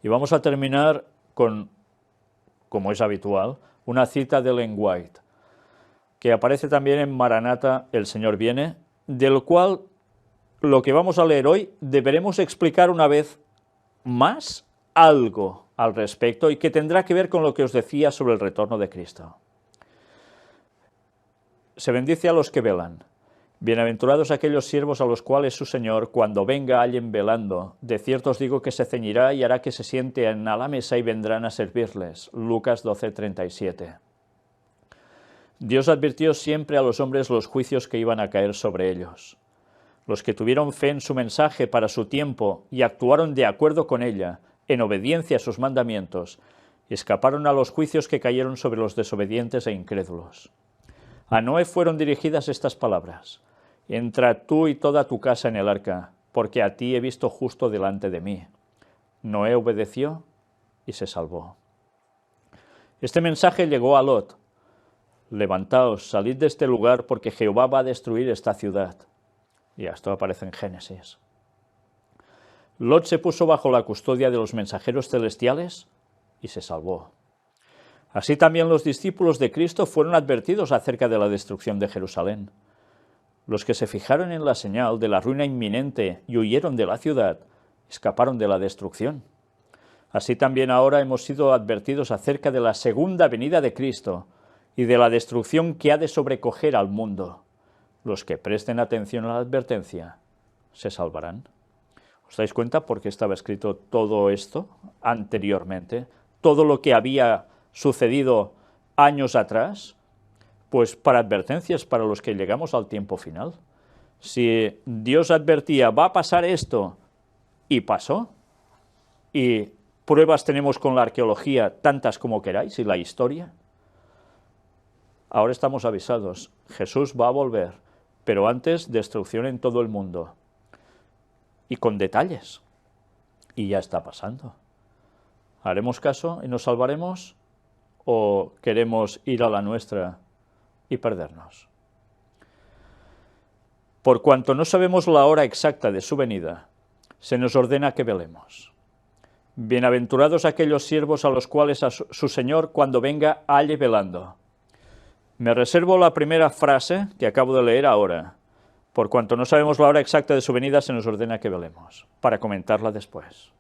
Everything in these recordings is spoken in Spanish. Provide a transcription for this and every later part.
Y vamos a terminar con, como es habitual, una cita de Ellen White, que aparece también en Maranata, el Señor viene, del cual lo que vamos a leer hoy deberemos explicar una vez más algo al respecto y que tendrá que ver con lo que os decía sobre el retorno de Cristo. Se bendice a los que velan. Bienaventurados aquellos siervos a los cuales su Señor, cuando venga, hallen velando. De cierto os digo que se ceñirá y hará que se sienten a la mesa y vendrán a servirles. Lucas 12:37. Dios advirtió siempre a los hombres los juicios que iban a caer sobre ellos. Los que tuvieron fe en su mensaje para su tiempo y actuaron de acuerdo con ella, en obediencia a sus mandamientos, escaparon a los juicios que cayeron sobre los desobedientes e incrédulos. A Noé fueron dirigidas estas palabras: entra tú y toda tu casa en el arca, porque a ti he visto justo delante de mí. Noé obedeció y se salvó. Este mensaje llegó a Lot: levantaos, salid de este lugar, porque Jehová va a destruir esta ciudad. Y esto aparece en Génesis. Lot se puso bajo la custodia de los mensajeros celestiales y se salvó. Así también los discípulos de Cristo fueron advertidos acerca de la destrucción de Jerusalén. Los que se fijaron en la señal de la ruina inminente y huyeron de la ciudad, escaparon de la destrucción. Así también ahora hemos sido advertidos acerca de la segunda venida de Cristo y de la destrucción que ha de sobrecoger al mundo. Los que presten atención a la advertencia se salvarán. ¿Os dais cuenta por qué estaba escrito todo esto anteriormente? Todo lo que había sucedido años atrás, pues para advertencias para los que llegamos al tiempo final. Si Dios advertía, va a pasar esto, y pasó, y pruebas tenemos con la arqueología tantas como queráis, y la historia, ahora estamos avisados, Jesús va a volver, pero antes destrucción en todo el mundo, y con detalles, y ya está pasando. ¿Haremos caso y nos salvaremos? ¿O queremos ir a la nuestra y perdernos? Por cuanto no sabemos la hora exacta de su venida, se nos ordena que velemos. Bienaventurados aquellos siervos a los cuales a su Señor, cuando venga, halle velando. Me reservo la primera frase que acabo de leer ahora. Por cuanto no sabemos la hora exacta de su venida, se nos ordena que velemos, para comentarla después.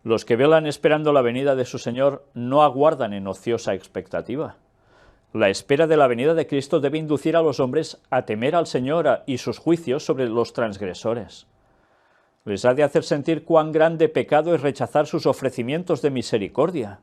Los que velan esperando la venida de su Señor no aguardan en ociosa expectativa. La espera de la venida de Cristo debe inducir a los hombres a temer al Señor y sus juicios sobre los transgresores. Les ha de hacer sentir cuán grande pecado es rechazar sus ofrecimientos de misericordia.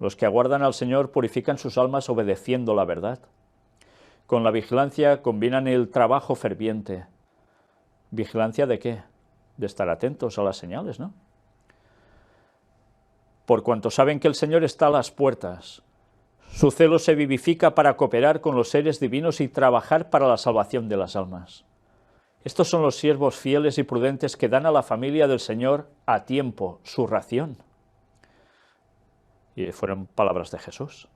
Los que aguardan al Señor purifican sus almas obedeciendo la verdad. Con la vigilancia combinan el trabajo ferviente. ¿Vigilancia de qué? De estar atentos a las señales, ¿no? Por cuanto saben que el Señor está a las puertas, su celo se vivifica para cooperar con los seres divinos y trabajar para la salvación de las almas. Estos son los siervos fieles y prudentes que dan a la familia del Señor a tiempo su ración. Y fueron palabras de Jesús.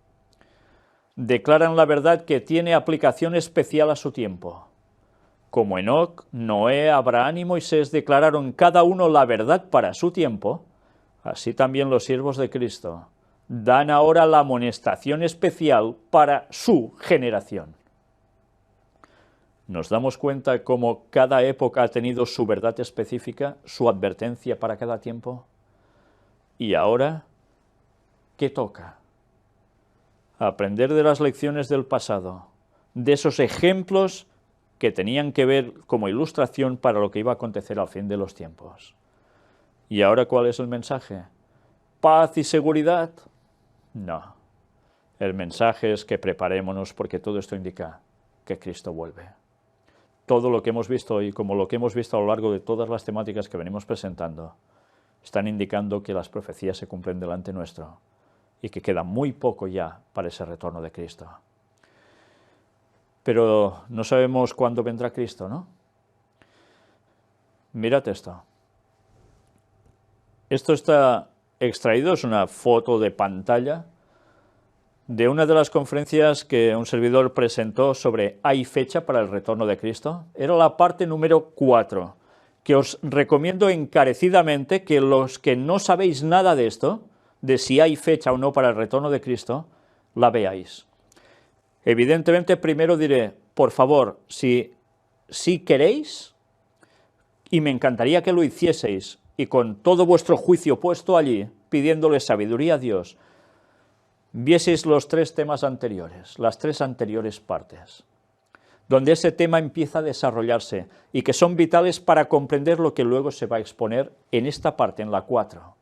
Declaran la verdad que tiene aplicación especial a su tiempo. Como Enoc, Noé, Abraham y Moisés declararon cada uno la verdad para su tiempo, así también los siervos de Cristo dan ahora la amonestación especial para su generación. ¿Nos damos cuenta cómo cada época ha tenido su verdad específica, su advertencia para cada tiempo? Y ahora, ¿qué toca? Aprender de las lecciones del pasado, de esos ejemplos que tenían que ver como ilustración para lo que iba a acontecer al fin de los tiempos. ¿Y ahora cuál es el mensaje? ¿Paz y seguridad? No. El mensaje es que preparémonos porque todo esto indica que Cristo vuelve. Todo lo que hemos visto hoy, como lo que hemos visto a lo largo de todas las temáticas que venimos presentando, están indicando que las profecías se cumplen delante nuestro y que queda muy poco ya para ese retorno de Cristo. Pero no sabemos cuándo vendrá Cristo, ¿no? Mirad esto. Esto está extraído, es una foto de pantalla de una de las conferencias que un servidor presentó sobre ¿hay fecha para el retorno de Cristo? Era la parte número 4, que os recomiendo encarecidamente que los que no sabéis nada de esto, de si hay fecha o no para el retorno de Cristo, la veáis. Evidentemente, primero diré, por favor, si queréis, y me encantaría que lo hicieseis, y con todo vuestro juicio puesto allí, pidiéndole sabiduría a Dios, vieseis los 3 temas anteriores, las 3 anteriores partes, donde ese tema empieza a desarrollarse y que son vitales para comprender lo que luego se va a exponer en esta parte, en la 4,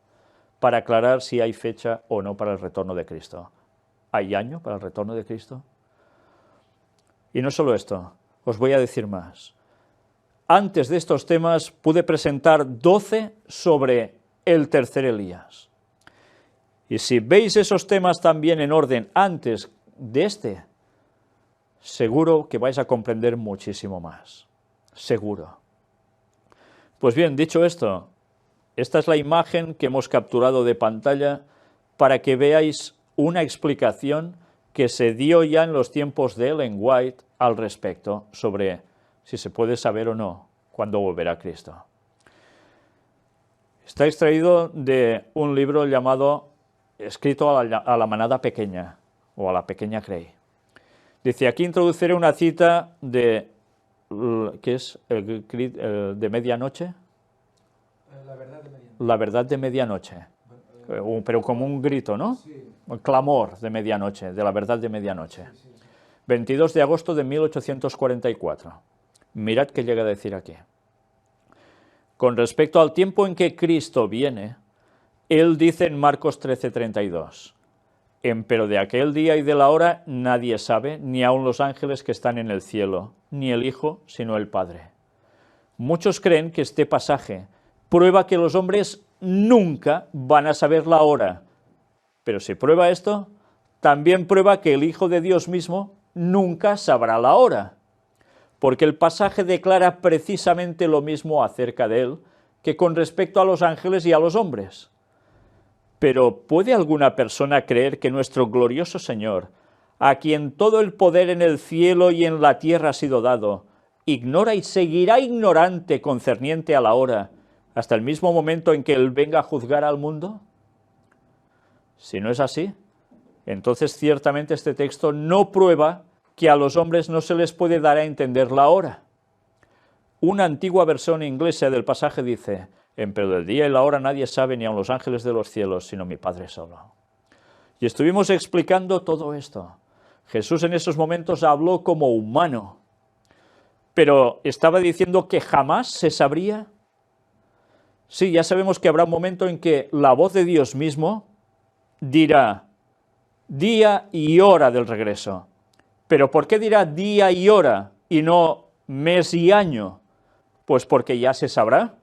para aclarar si hay fecha o no para el retorno de Cristo. ¿Hay año para el retorno de Cristo? Y no solo esto, os voy a decir más. Antes de estos temas pude presentar 12 sobre el tercer Elías. Y si veis esos temas también en orden antes de este, seguro que vais a comprender muchísimo más. Seguro. Pues bien, dicho esto, esta es la imagen que hemos capturado de pantalla para que veáis una explicación que se dio ya en los tiempos de Ellen White al respecto sobre si se puede saber o no cuándo volverá Cristo. Está extraído de un libro llamado Escrito a la manada pequeña, o a la pequeña Crey. Dice, aquí introduciré una cita de, ¿qué es? ¿De medianoche? La verdad de medianoche. La verdad de medianoche. Pero como un grito, ¿no? Sí. Un clamor de medianoche, de la verdad de medianoche. Sí. 22 de agosto de 1844. Mirad qué llega a decir aquí. Con respecto al tiempo en que Cristo viene, él dice en Marcos 13:32, empero de aquel día y de la hora nadie sabe, ni aun los ángeles que están en el cielo, ni el Hijo, sino el Padre. Muchos creen que este pasaje prueba que los hombres nunca van a saber la hora, pero si prueba esto, también prueba que el Hijo de Dios mismo nunca sabrá la hora, porque el pasaje declara precisamente lo mismo acerca de él que con respecto a los ángeles y a los hombres. Pero ¿puede alguna persona creer que nuestro glorioso Señor, a quien todo el poder en el cielo y en la tierra ha sido dado, ignora y seguirá ignorante concerniente a la hora, hasta el mismo momento en que Él venga a juzgar al mundo? Si no es así, entonces ciertamente este texto no prueba que a los hombres no se les puede dar a entender la hora. Una antigua versión inglesa del pasaje dice, empero del día y la hora nadie sabe, ni aun los ángeles de los cielos, sino mi Padre solo. Y estuvimos explicando todo esto. Jesús en esos momentos habló como humano, pero estaba diciendo que jamás se sabría. Sí, ya sabemos que habrá un momento en que la voz de Dios mismo dirá día y hora del regreso. ¿Pero por qué dirá día y hora y no mes y año? Pues porque ya se sabrá.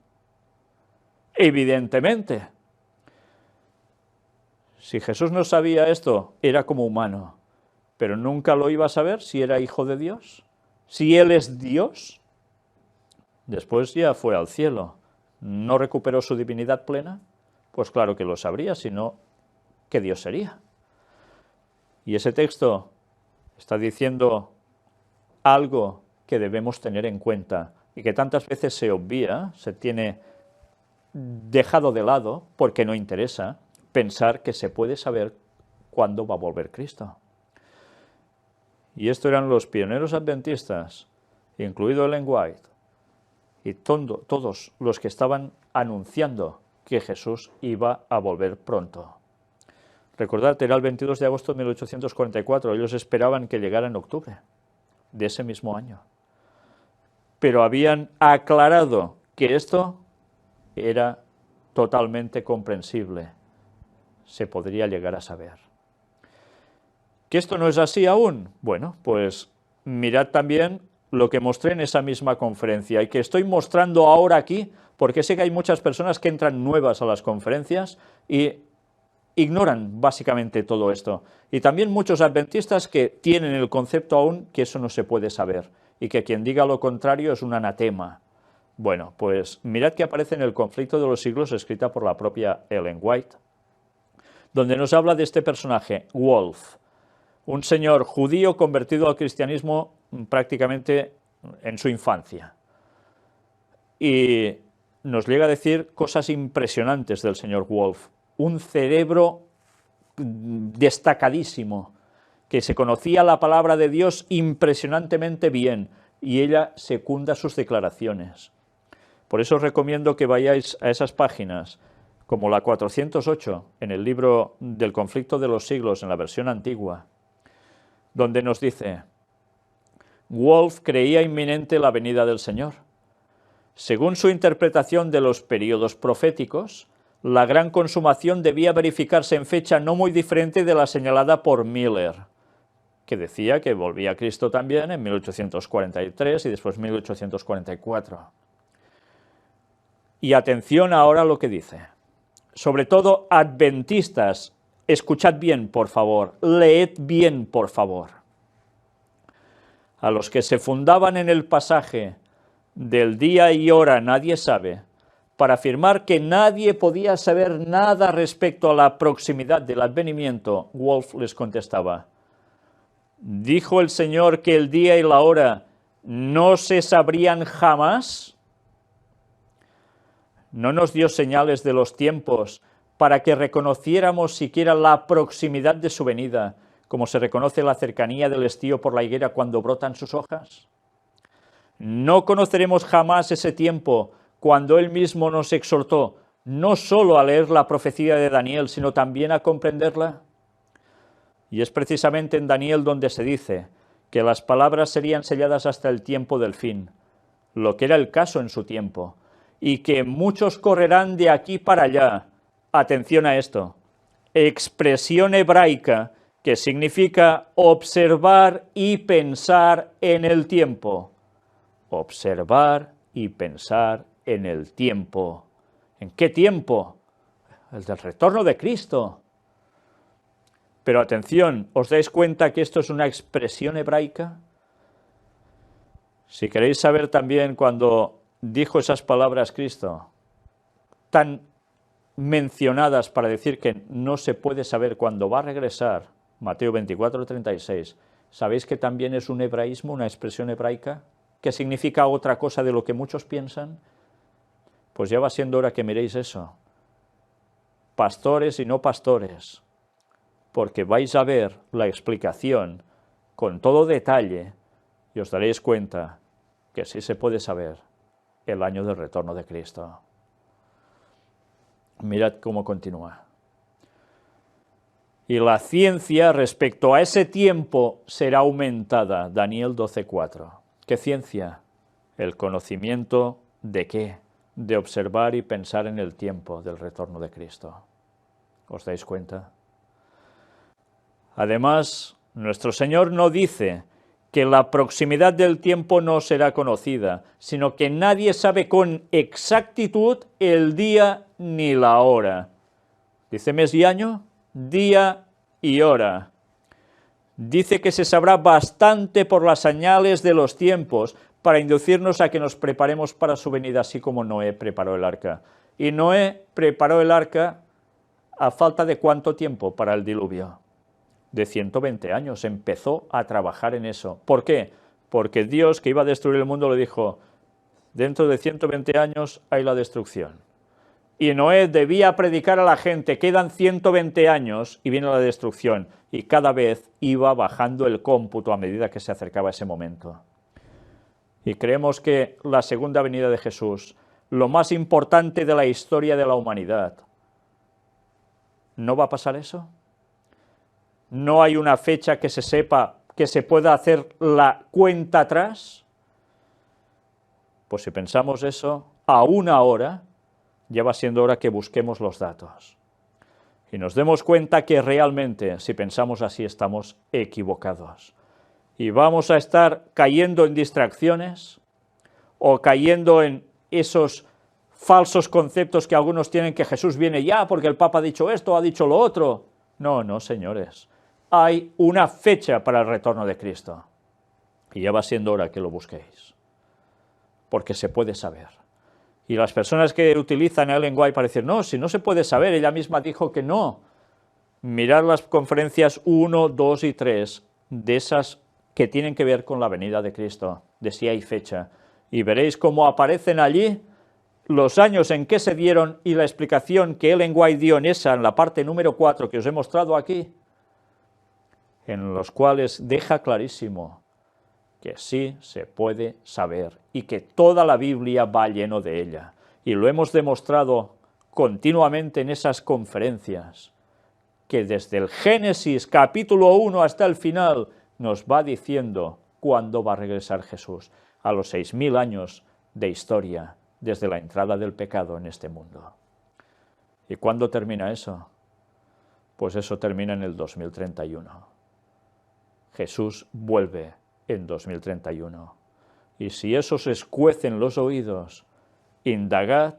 Evidentemente. Si Jesús no sabía esto, era como humano, pero nunca lo iba a saber si era hijo de Dios, si Él es Dios. Después ya fue al cielo. ¿No recuperó su divinidad plena? Pues claro que lo sabría, si no, ¿qué Dios sería? Y ese texto está diciendo algo que debemos tener en cuenta y que tantas veces se obvia, se tiene dejado de lado porque no interesa pensar que se puede saber cuándo va a volver Cristo. Y esto eran los pioneros adventistas, incluido Ellen White, y todos los que estaban anunciando que Jesús iba a volver pronto. Recordad, era el 22 de agosto de 1844, ellos esperaban que llegara en octubre de ese mismo año. Pero habían aclarado que esto era totalmente comprensible, se podría llegar a saber. ¿Que esto no es así aún? Bueno, pues mirad también lo que mostré en esa misma conferencia y que estoy mostrando ahora aquí, porque sé que hay muchas personas que entran nuevas a las conferencias y ignoran básicamente todo esto. Y también muchos adventistas que tienen el concepto aún que eso no se puede saber y que quien diga lo contrario es un anatema. Bueno, pues mirad que aparece en El conflicto de los siglos, escrita por la propia Ellen White, donde nos habla de este personaje, Wolf, un señor judío convertido al cristianismo prácticamente en su infancia. Y nos llega a decir cosas impresionantes del señor Wolf. Un cerebro destacadísimo, que se conocía la palabra de Dios impresionantemente bien, y ella secunda sus declaraciones. Por eso os recomiendo que vayáis a esas páginas, como la 408, en el libro del conflicto de los siglos, en la versión antigua, donde nos dice: Wolf creía inminente la venida del Señor. Según su interpretación de los períodos proféticos, la gran consumación debía verificarse en fecha no muy diferente de la señalada por Miller, que decía que volvía Cristo también en 1843 y después 1844. Y atención ahora a lo que dice. Sobre todo adventistas, escuchad bien, por favor, leed bien, por favor. A los que se fundaban en el pasaje del día y hora nadie sabe, para afirmar que nadie podía saber nada respecto a la proximidad del advenimiento, Wolf les contestaba: ¿dijo el Señor que el día y la hora no se sabrían jamás? ¿No nos dio señales de los tiempos para que reconociéramos siquiera la proximidad de su venida, como se reconoce la cercanía del estío por la higuera cuando brotan sus hojas? No conoceremos jamás ese tiempo cuando Él mismo nos exhortó no solo a leer la profecía de Daniel, sino también a comprenderla. Y es precisamente en Daniel donde se dice que las palabras serían selladas hasta el tiempo del fin, lo que era el caso en su tiempo, y que muchos correrán de aquí para allá. Atención a esto, expresión hebraica que significa observar y pensar en el tiempo. Observar y pensar en el tiempo. ¿En qué tiempo? El del retorno de Cristo. Pero atención, ¿os dais cuenta que esto es una expresión hebraica? Si queréis saber también cuando dijo esas palabras Cristo, tan mencionadas para decir que no se puede saber cuándo va a regresar, Mateo 24:36, ¿sabéis que también es un hebraísmo, una expresión hebraica? ¿Que significa otra cosa de lo que muchos piensan? Pues ya va siendo hora que miréis eso. Pastores y no pastores, porque vais a ver la explicación con todo detalle y os daréis cuenta que sí se puede saber el año del retorno de Cristo. Mirad cómo continúa. Y la ciencia respecto a ese tiempo será aumentada. Daniel 12:4. ¿Qué ciencia? El conocimiento ¿de qué? De observar y pensar en el tiempo del retorno de Cristo. ¿Os dais cuenta? Además, nuestro Señor no dice que la proximidad del tiempo no será conocida, sino que nadie sabe con exactitud el día ni la hora. ¿Dice mes y año? Día y hora. Dice que se sabrá bastante por las señales de los tiempos para inducirnos a que nos preparemos para su venida, así como Noé preparó el arca. Y Noé preparó el arca a falta de ¿cuánto tiempo para el diluvio? De 120 años, empezó a trabajar en eso. ¿Por qué? Porque Dios, que iba a destruir el mundo, le dijo: dentro de 120 años hay la destrucción. Y Noé debía predicar a la gente: quedan 120 años y viene la destrucción. Y cada vez iba bajando el cómputo a medida que se acercaba ese momento. Y creemos que la segunda venida de Jesús, lo más importante de la historia de la humanidad, ¿no va a pasar eso? ¿No hay una fecha que se sepa, que se pueda hacer la cuenta atrás? Pues si pensamos eso, aún ahora, ya va siendo hora que busquemos los datos. Y nos demos cuenta que realmente, si pensamos así, estamos equivocados. Y vamos a estar cayendo en distracciones o cayendo en esos falsos conceptos que algunos tienen, que Jesús viene ya porque el Papa ha dicho esto, ha dicho lo otro. No, no, señores. Hay una fecha para el retorno de Cristo. Y ya va siendo hora que lo busquéis. Porque se puede saber. Y las personas que utilizan el lenguaje para decir, no, si no se puede saber, ella misma dijo que no. Mirad las conferencias 1, 2 y 3 de esas que tienen que ver con la venida de Cristo, de si hay fecha. Y veréis cómo aparecen allí los años en que se dieron y la explicación que Ellen White dio en la parte número 4 que os he mostrado aquí, en los cuales deja clarísimo que sí se puede saber y que toda la Biblia va lleno de ella. Y lo hemos demostrado continuamente en esas conferencias, que desde el Génesis capítulo 1 hasta el final nos va diciendo cuándo va a regresar Jesús, a los 6000 años de historia desde la entrada del pecado en este mundo. ¿Y cuándo termina eso? Pues eso termina en el 2031. Jesús vuelve en 2031. Y si eso os escuece en los oídos, indagad,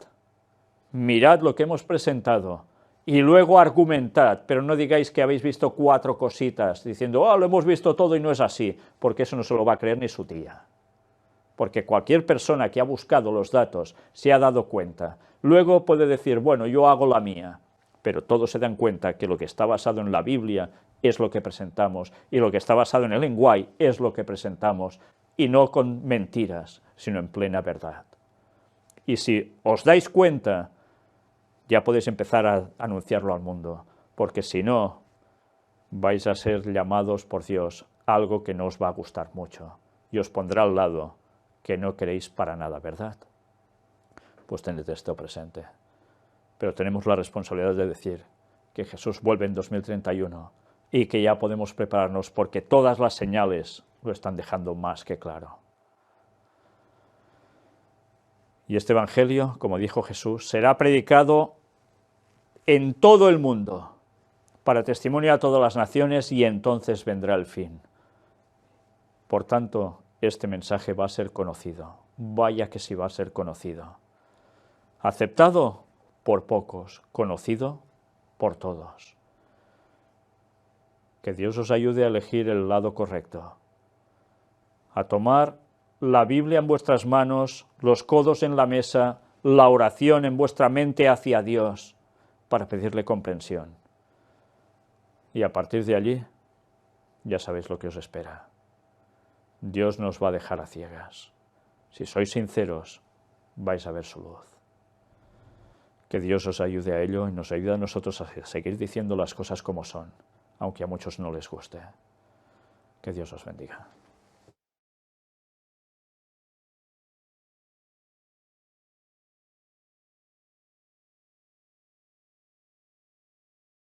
mirad lo que hemos presentado y luego argumentad, pero no digáis que habéis visto 4 cositas, diciendo, lo hemos visto todo y no es así, porque eso no se lo va a creer ni su tía. Porque cualquier persona que ha buscado los datos se ha dado cuenta. Luego puede decir, bueno, yo hago la mía, pero todos se dan cuenta que lo que está basado en la Biblia es lo que presentamos, y lo que está basado en el Ellen White es lo que presentamos, y no con mentiras, sino en plena verdad. Y si os dais cuenta, ya podéis empezar a anunciarlo al mundo, porque si no, vais a ser llamados por Dios a algo que no os va a gustar mucho, y os pondrá al lado que no queréis para nada, ¿verdad? Pues tened esto presente. Pero tenemos la responsabilidad de decir que Jesús vuelve en 2031 y que ya podemos prepararnos porque todas las señales lo están dejando más que claro. Y este Evangelio, como dijo Jesús, será predicado en todo el mundo para testimonio a todas las naciones y entonces vendrá el fin. Por tanto, este mensaje va a ser conocido. Vaya que sí va a ser conocido. Aceptado por pocos, conocido por todos. Que Dios os ayude a elegir el lado correcto, a tomar la Biblia en vuestras manos, los codos en la mesa, la oración en vuestra mente hacia Dios, para pedirle comprensión. Y a partir de allí, ya sabéis lo que os espera. Dios nos va a dejar a ciegas. Si sois sinceros, vais a ver su luz. Que Dios os ayude a ello y nos ayude a nosotros a seguir diciendo las cosas como son, aunque a muchos no les guste. Que Dios os bendiga.